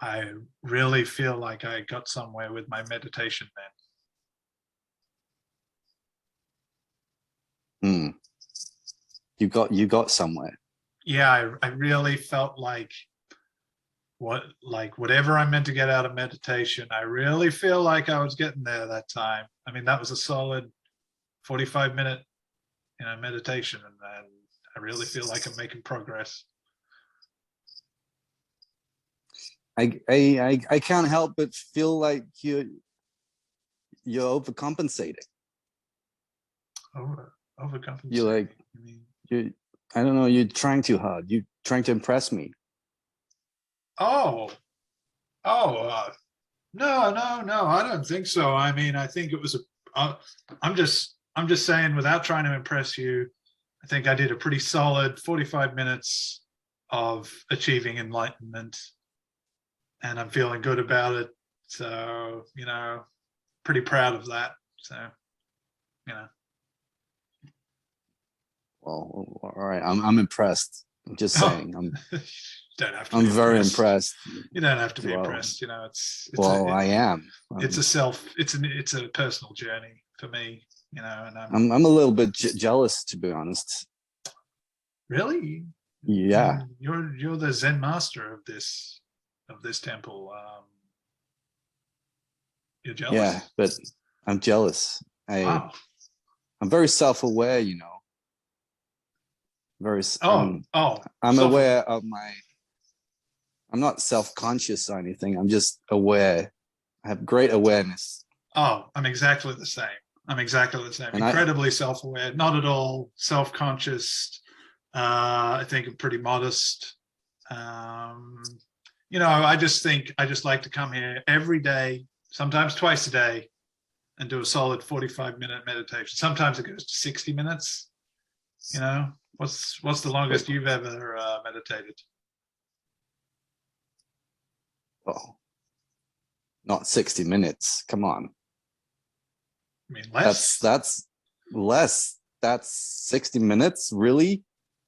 I really feel like I got somewhere with my meditation then. You got somewhere. Yeah, I really felt like whatever I meant to get out of meditation, I really feel like I was getting there that time. I mean, that was a solid 45-minute, meditation, and I really feel like I'm making progress. I can't help but feel like you're overcompensating. Overcompensating. You're like, I don't know, you're trying too hard. You're trying to impress me. No, I don't think so. I mean, I think it was I'm just saying, without trying to impress you, I think I did a pretty solid 45 minutes of achieving enlightenment, and I'm feeling good about it. So, pretty proud of that. So, Well, all right. I'm impressed. I'm just saying. Don't have to. I'm very impressed. You don't have to be impressed. I am. It's a personal journey for me. And I'm a little bit jealous, to be honest. Really? Yeah. You're the Zen master of this temple. You're jealous. Yeah, but I'm jealous. Wow. I'm very self-aware, I'm aware of I'm not self-conscious or anything. I'm just aware. I have great awareness. Oh, I'm exactly the same. Incredibly self-aware, not at all self-conscious. I think I'm pretty modest. I just like to come here every day, sometimes twice a day, and do a solid 45-minute meditation. Sometimes it goes to 60 minutes. What's the longest you've ever meditated? Well, not 60 minutes. Come on. I mean, less. That's less. That's 60 minutes, really?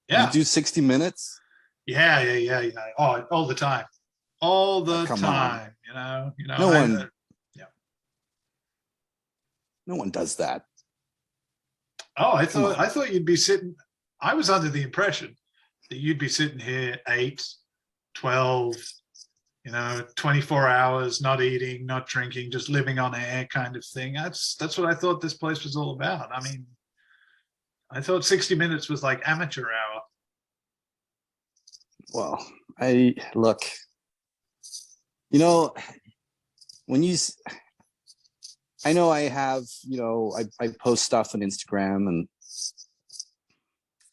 Yeah. You do 60 minutes? Yeah. Oh, all the time. All the time. No one. No one does that. Oh, I thought you'd be sitting. I was under the impression that you'd be sitting here 8, 12, 24 hours, not eating, not drinking, just living on air kind of thing. That's what I thought this place was all about. I mean, I thought 60 minutes was like amateur hour. Well, look, when I know I have, I post stuff on Instagram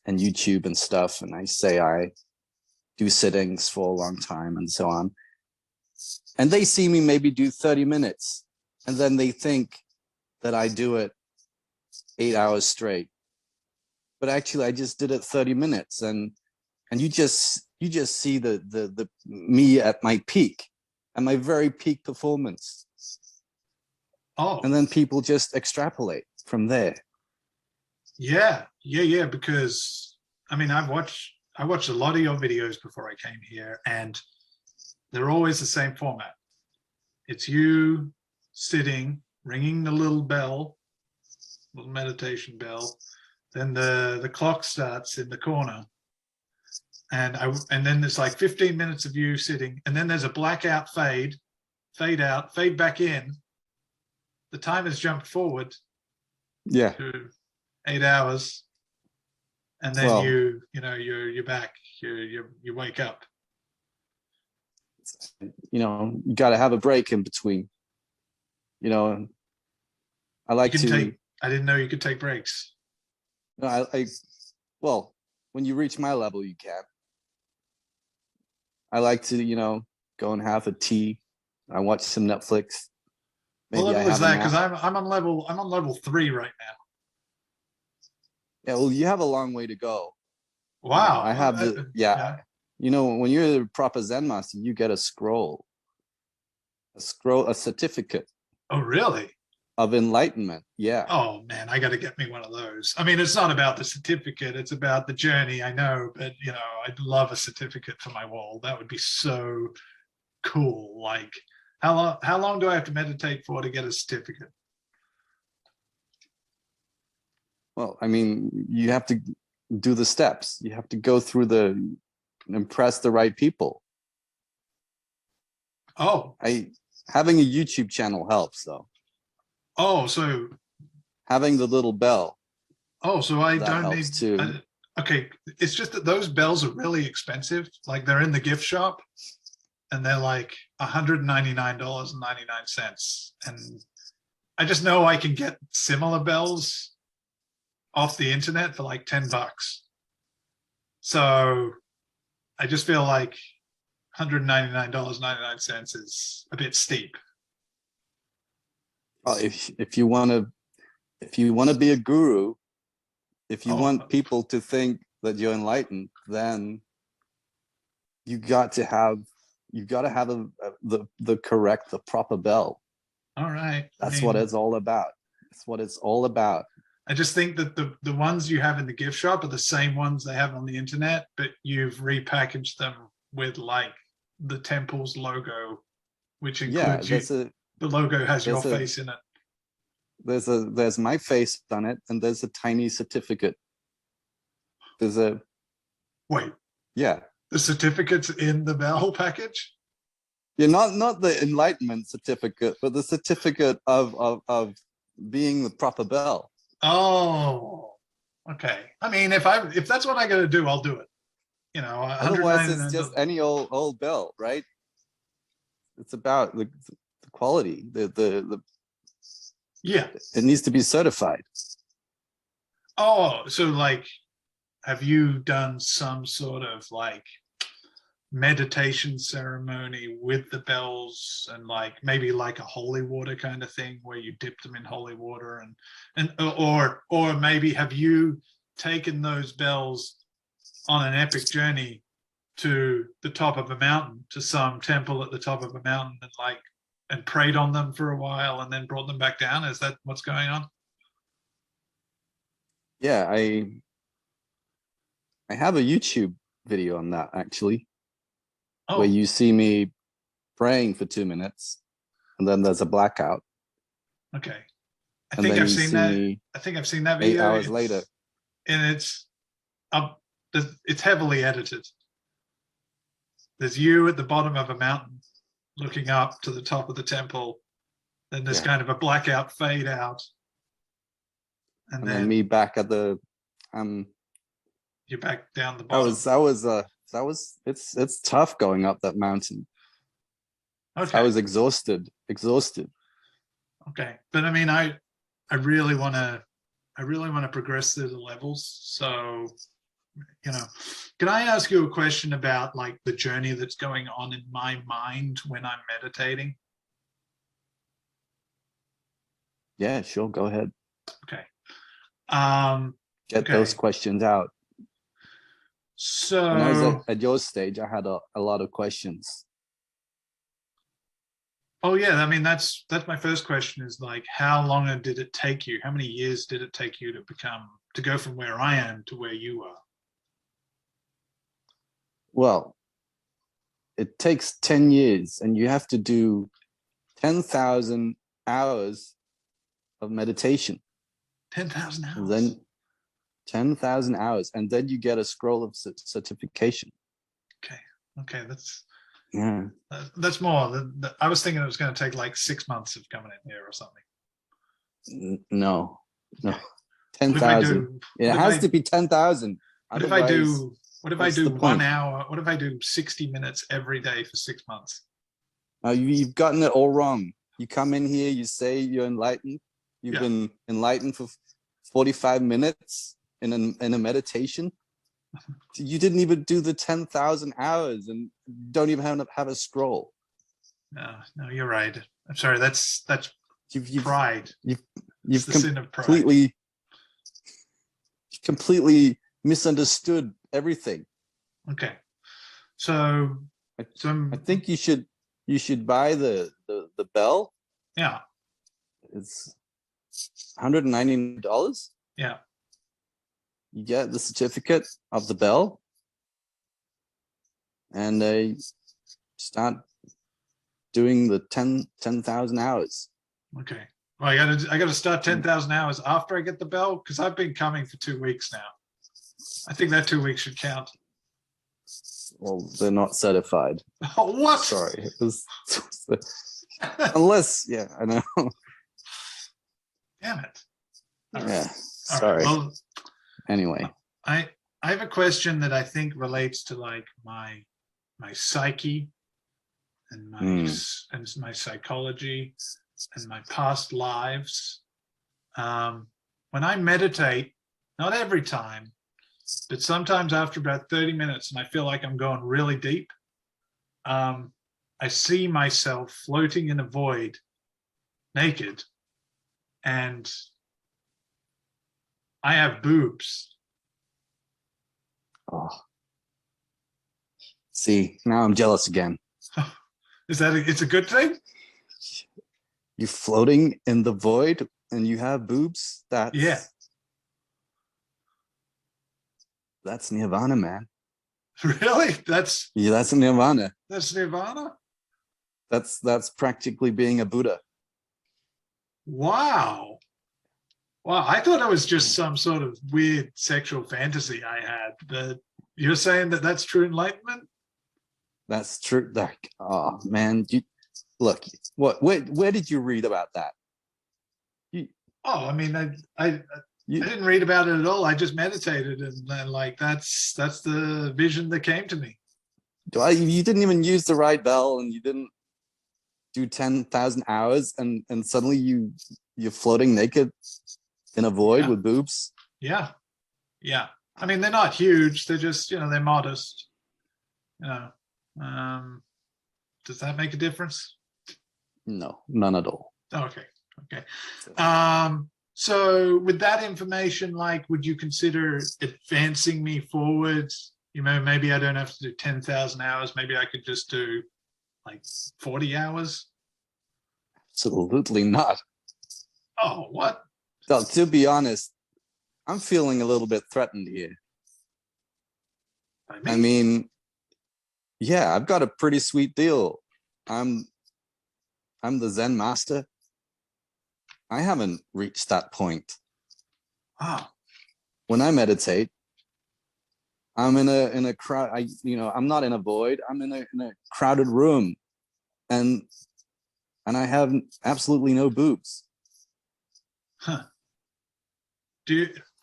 and YouTube and stuff, and I say I do sittings for a long time and so on. And they see me maybe do 30 minutes, and then they think that I do it 8 hours straight. But actually, I just did it 30 minutes, and you just see the me at my peak, at my very peak performance. Oh. And then people just extrapolate from there. Yeah. Because I mean, I watched a lot of your videos before I came here, and they're always the same format. It's you sitting, ringing the little meditation bell. Then the clock starts in the corner, and then there's like 15 minutes of you sitting, and then there's a blackout fade out, fade back in. The time has jumped forward. Yeah. To 8 hours, and then you're back. You wake up. You got to have a break in between. I like to. I didn't know you could take breaks. No, well, when you reach my level, you can. I like to, go and have a tea. I watch some Netflix. Maybe what level is that? Because I'm on level 3 right now. Yeah, well, you have a long way to go. Wow. I have when you're a proper Zen master, you get a certificate. Oh, really? Of enlightenment. Yeah. Oh man, I got to get me one of those. I mean, it's not about the certificate, it's about the journey, I know, but I'd love a certificate for my wall. That would be so cool? Like how long do I have to meditate for to get a certificate? Well, I mean, you have to do the steps. You have to go through impress the right people. Oh, Having a YouTube channel helps though. oh, so Having the little bell, so I that don't helps need. too. Okay, it's just that those bells are really expensive. Like they're in the gift shop, and they're like $199.99, and I just know I can get similar bells off the internet for like $10. So I just feel like $199.99 is a bit steep. If you want to be a guru, if you want people to think that you're enlightened, then you got to have the proper bell. All right. That's what it's all about. That's what it's all about. I just think that the ones you have in the gift shop are the same ones they have on the internet, but you've repackaged them with like the temple's logo, which includes the logo has your face in it. There's my face on it, and there's a tiny certificate. The certificate's in the bell package. Yeah, not the enlightenment certificate, but the certificate of being the proper bell. Oh, okay. I mean, if that's what I got to do, I'll do it. You know, otherwise it's just any old bell, right? It's about the quality, yeah. It needs to be certified. Oh, so like, have you done some sort of like meditation ceremony with the bells, and like maybe like a holy water kind of thing where you dip them in holy water, or maybe have you taken those bells on an epic journey to the top of a mountain, to some temple at the top of a mountain, and prayed on them for a while and then brought them back down? Is that what's going on? Yeah, I have a YouTube video on that actually. Where you see me praying for 2 minutes, and then there's a blackout. Okay, I think I've seen that. I think I've seen that video. 8 hours later, and it's heavily edited. There's you at the bottom of a mountain, looking up to the top of the temple. Then there's kind of a blackout fade out, and then me back at the. You're back down the bottom. It's tough going up that mountain. Okay. I was exhausted. Okay, but I mean, I really want to progress through the levels. So, you know, can I ask you a question about like the journey that's going on in my mind when I'm meditating? Yeah, sure. Go ahead. Okay. Get those questions out. So when I was at your stage, I had a lot of questions. Oh yeah, I mean that's my first question is like, how long did it take you? How many years did it take you to go from where I am to where you are? Well, it takes 10 years, and you have to do 10,000 hours of meditation. 10,000 hours. And then 10,000 hours, and then you get a scroll of certification. Okay, that's more. I was thinking it was going to take like 6 months of coming in here or something. No, 10,000. It has to be 10,000. What if I do 1 hour? What if I do 60 minutes every day for 6 months? You've gotten it all wrong. You come in here, you say you're enlightened. You've been enlightened for 45 minutes in a meditation. You didn't even do the 10,000 hours and don't even have a scroll. No, you're right. I'm sorry. That's pride. You've completely misunderstood everything. Okay, so I think you should buy the bell. Yeah, it's $199. Yeah. You get the certificate of the bell, and they start doing the 10,000 hours. Okay. Well, I gotta start 10,000 hours after I get the bell, because I've been coming for 2 weeks now. I think that 2 weeks should count. Well, they're not certified. Oh, what? Sorry. Unless, yeah, I know. Damn it. All right. Yeah. All Sorry. right, well, Anyway. I have a question that I think relates to like my psyche and my psychology and my past lives. When I meditate, not every time, but sometimes after about 30 minutes, and I feel like I'm going really deep, I see myself floating in a void, naked, and I have boobs. Oh. See, now I'm jealous again. Is that it's a good thing? You're floating in the void and you have boobs? That's nirvana, man. Really? That's nirvana. That's nirvana? That's practically being a Buddha. Wow. Wow, I thought it was just some sort of weird sexual fantasy I had, but you're saying that that's true enlightenment? That's true. Oh man, look. Where did you read about that? I mean, I didn't read about it at all. I just meditated, and like that's the vision that came to me. You didn't even use the right bell, and you didn't do 10,000 hours, and suddenly you're floating naked in a void with boobs. Yeah. I mean, they're not huge. They're just, they're modest. Does that make a difference? No, none at all. Okay. So with that information, like, would you consider advancing me forward? Maybe I don't have to do 10,000 hours. Maybe I could just do like 40 hours. Absolutely not. Oh, what? So, to be honest, I'm feeling a little bit threatened here. I mean, yeah, I've got a pretty sweet deal. I'm the Zen master. I haven't reached that point. Wow. When I meditate, I'm in a crowd. I'm not in a void. I'm in a crowded room, and I have absolutely no boobs. Huh.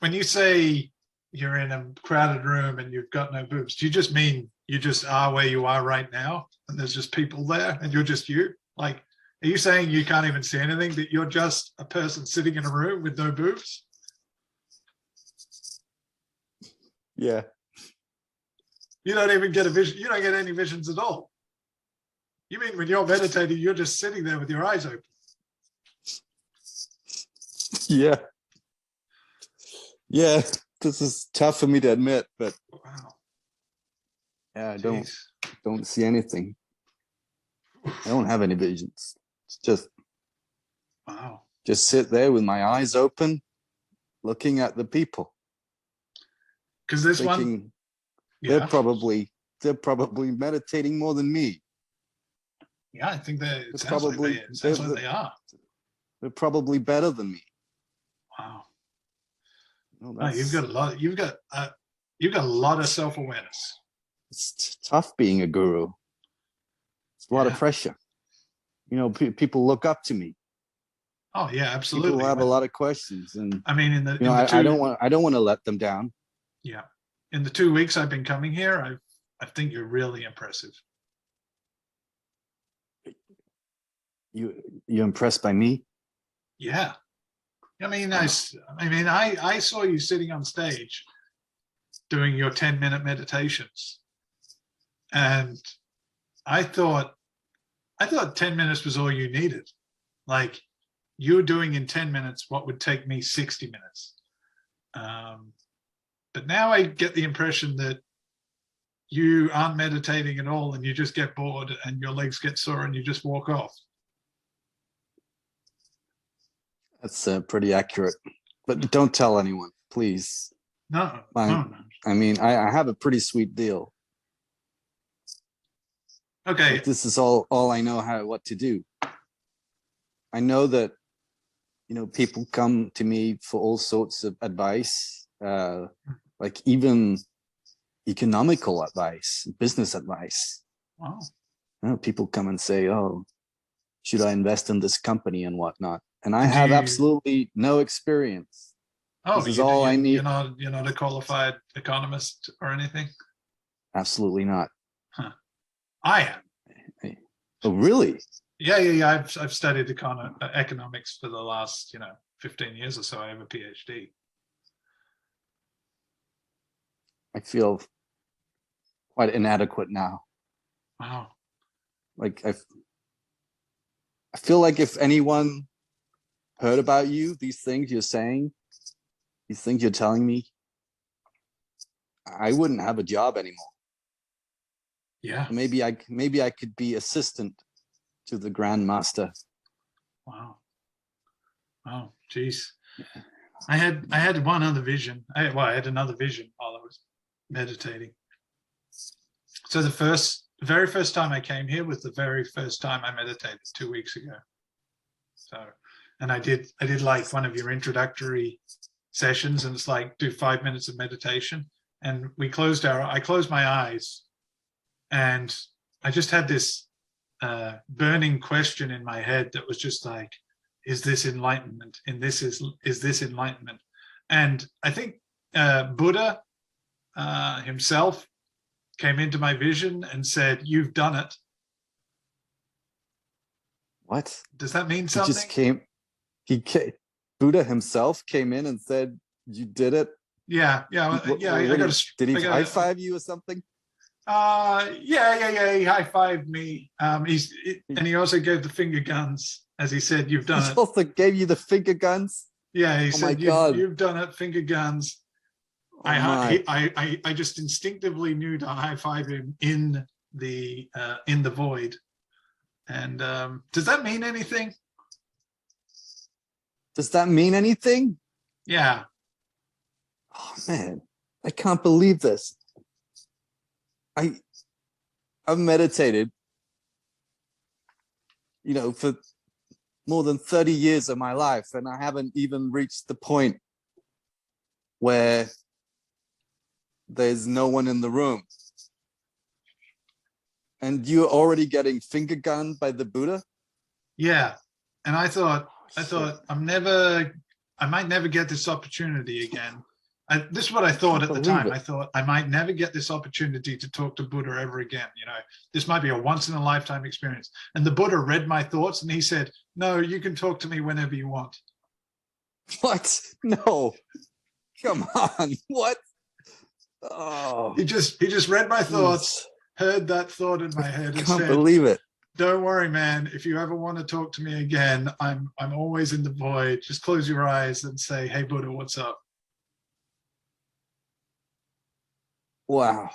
When you say you're in a crowded room and you've got no boobs, do you just mean you just are where you are right now and there's just people there and you're just you? Like, are you saying you can't even see anything, that you're just a person sitting in a room with no boobs? Yeah. You don't even get a vision. You don't get any visions at all. You mean when you're meditating, you're just sitting there with your eyes open? Yeah. Yeah, this is tough for me to admit, but wow. Yeah, I don't see anything. I don't have any visions. It's just wow. Just sit there with my eyes open, looking at the people. Because this thinking, they're probably meditating more than me. Yeah, I think it sounds like they are. They're probably better than me. Wow. No, you've got a lot. You've got a lot of self-awareness. It's tough being a guru. It's a lot of pressure. People look up to me. Oh yeah, absolutely. People have a lot of questions, and I mean, I don't want to let them down. Yeah, in the 2 weeks I've been coming here, I think you're really impressive. You impressed by me? Yeah. I mean, I saw you sitting on stage doing your 10-minute meditations, and I thought 10 minutes was all you needed. Like, you're doing in 10 minutes what would take me 60 minutes. But now I get the impression that you aren't meditating at all, and you just get bored and your legs get sore and you just walk off. That's pretty accurate, but don't tell anyone, please. No. I mean, I have a pretty sweet deal. Okay. Like, this is all I know what to do. I know that, people come to me for all sorts of advice, like even economical advice, business advice. Wow. People come and say, "Oh, should I invest in this company and whatnot?" And I Do have you- absolutely no experience. Oh, This is all I need. you're not a qualified economist or anything? Absolutely not. Huh. I am. Oh, really? Yeah. I've studied economics for the last, 15 years or so. I have a PhD. I feel quite inadequate now. Wow. Like I feel like if anyone heard about you, these things you're saying, these things you're telling me, I wouldn't have a job anymore. Yeah. Maybe I could be assistant to the Grandmaster. Wow. Oh, geez. I had one other vision. I had another vision while I was meditating. So the very first time I came here was the very first time I meditated 2 weeks ago. So, and I did like one of your introductory sessions, and it's like do 5 minutes of meditation. And I closed my eyes, and I just had this burning question in my head that was just like, is this enlightenment? And is this enlightenment? And I think Buddha himself came into my vision and said, "You've done it." What? Does that mean something? Buddha himself came in and said, "You did it." Yeah. Did he high five you or something? Yeah. He high-fived me. And he also gave the finger guns as he said, "You've done He it." also gave you the finger guns. Yeah, he Oh my said, God. You've done it, finger guns. Oh my. I just instinctively knew to high-five him in the void. And does that mean anything? Does that mean anything? Yeah. Oh man, I can't believe this. I've meditated, for more than 30 years of my life, and I haven't even reached the point where there's no one in the room. And you're already getting finger gunned by the Buddha? Yeah. And I thought I might never get this opportunity again. This is what I thought at the time. I thought I might never get this opportunity to talk to Buddha ever again. This might be a once in a lifetime experience. And the Buddha read my thoughts and he said, "No, you can talk to me whenever you want." What? No. Come on. What? Oh. He just read my thoughts, heard that thought in my head, and can't believe it. "Don't worry, man. If you ever want to talk to me again, I'm always in the void. Just close your eyes and say, 'Hey, Buddha, what's up?'" Wow.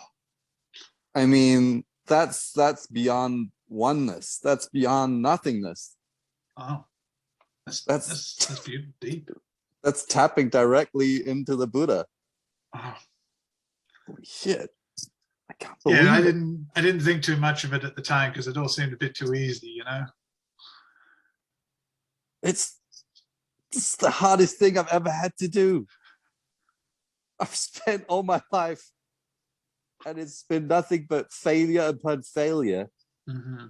I mean, that's beyond oneness. That's beyond nothingness. Oh, that's beautiful, deep. That's tapping directly into the Buddha. Oh. Holy shit. I can't believe Yeah, it. I didn't think too much of it at the time because it all seemed a bit too easy, It's the hardest thing I've ever had to do. I've spent all my life, and it's been nothing but failure upon failure. Mm-hmm.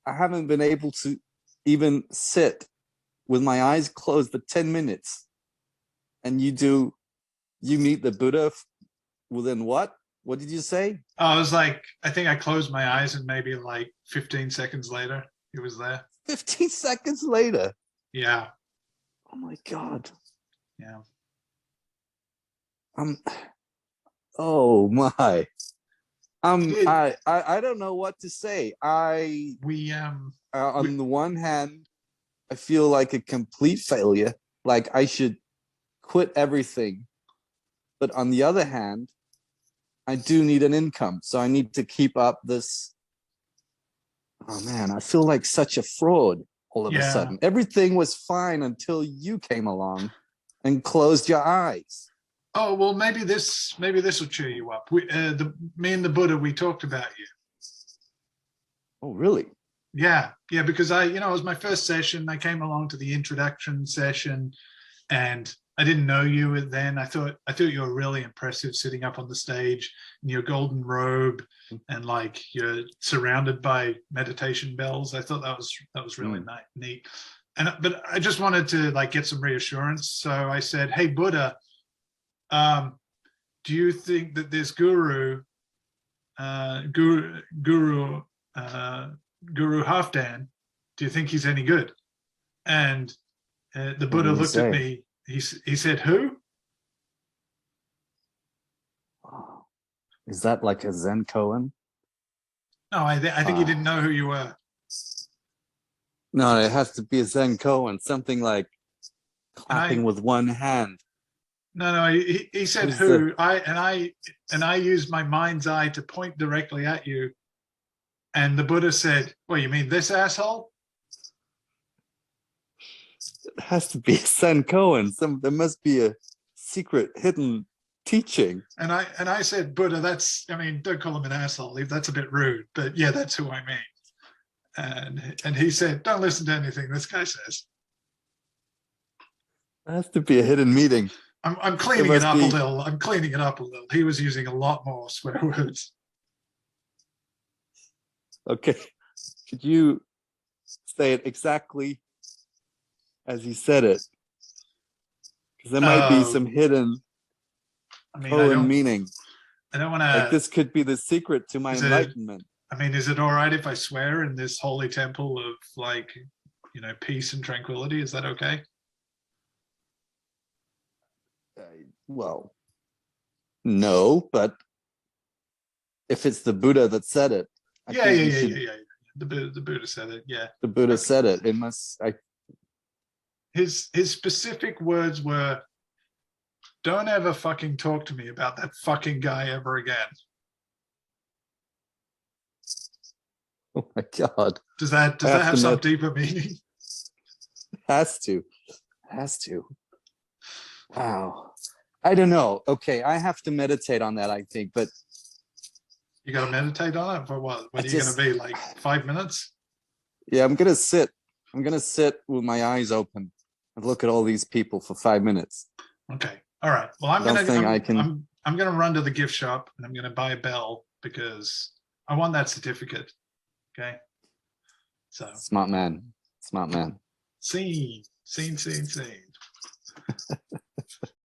I haven't been able to even sit with my eyes closed for 10 minutes. And you meet the Buddha within what? What did you say? I was like, I think I closed my eyes and maybe like 15 seconds later, he was there. 15 seconds later? Yeah. Oh my God. Yeah. Oh my. I don't know what to say. On the one hand, I feel like a complete failure, like I should quit everything. But on the other hand, I do need an income, so I need to keep up this. Oh man, I feel like such a fraud all of a sudden. Everything was fine until you came along and closed your eyes. Oh, well, maybe this will cheer you up. Me and the Buddha, we talked about you. Oh, really? Yeah, yeah, because it was my first session. I came along to the introduction session, and I didn't know you then. I thought you were really impressive sitting up on the stage in your golden robe, and like you're surrounded by meditation bells. I thought that was really neat. But I just wanted to like get some reassurance. So I said, "Hey, Buddha, do you think that this guru Halfdan, do you think he's any good?" And the What Buddha did he looked at say? me. He said, "Who?" Oh, is that like a Zen koan? No, I think he didn't know who you were. No, it has to be a Zen koan, something like clapping with one hand. No, he said Who's who. I used my mind's eye to point directly at you, and the Buddha said, "Well, you mean this asshole?" It has to be a Zen koan. There must be a secret hidden teaching. And I said, "Buddha, don't call him an asshole. That's a bit rude, but yeah, that's who I mean." And he said, "Don't listen to anything this guy says." It has to be a hidden meeting. I'm cleaning it up a little. I'm cleaning it up a little. He was using a lot more swear words. Okay. Could you say it exactly as he said it? Because there might be some hidden koan meaning. I don't want to. Like this could be the secret to my enlightenment. Is it all right if I swear in this holy temple of like, peace and tranquility? Is that okay? Well, no, but if it's the Buddha that said it, yeah. The Buddha said it. Yeah, the Buddha said it. It must. His specific words were, "Don't ever fucking talk to me about that fucking guy ever again." Oh my God. Does that have some deeper meaning? Has to. Wow. I don't know. Okay, I have to meditate on that, I think, but you got to meditate on it for what? What are you going to be, like 5 minutes? Yeah, I'm gonna sit with my eyes open and look at all these people for 5 minutes. Okay. All right. Well, I'm gonna run to the gift shop and I'm gonna buy a bell because I want that certificate. Okay. So smart man. Scene.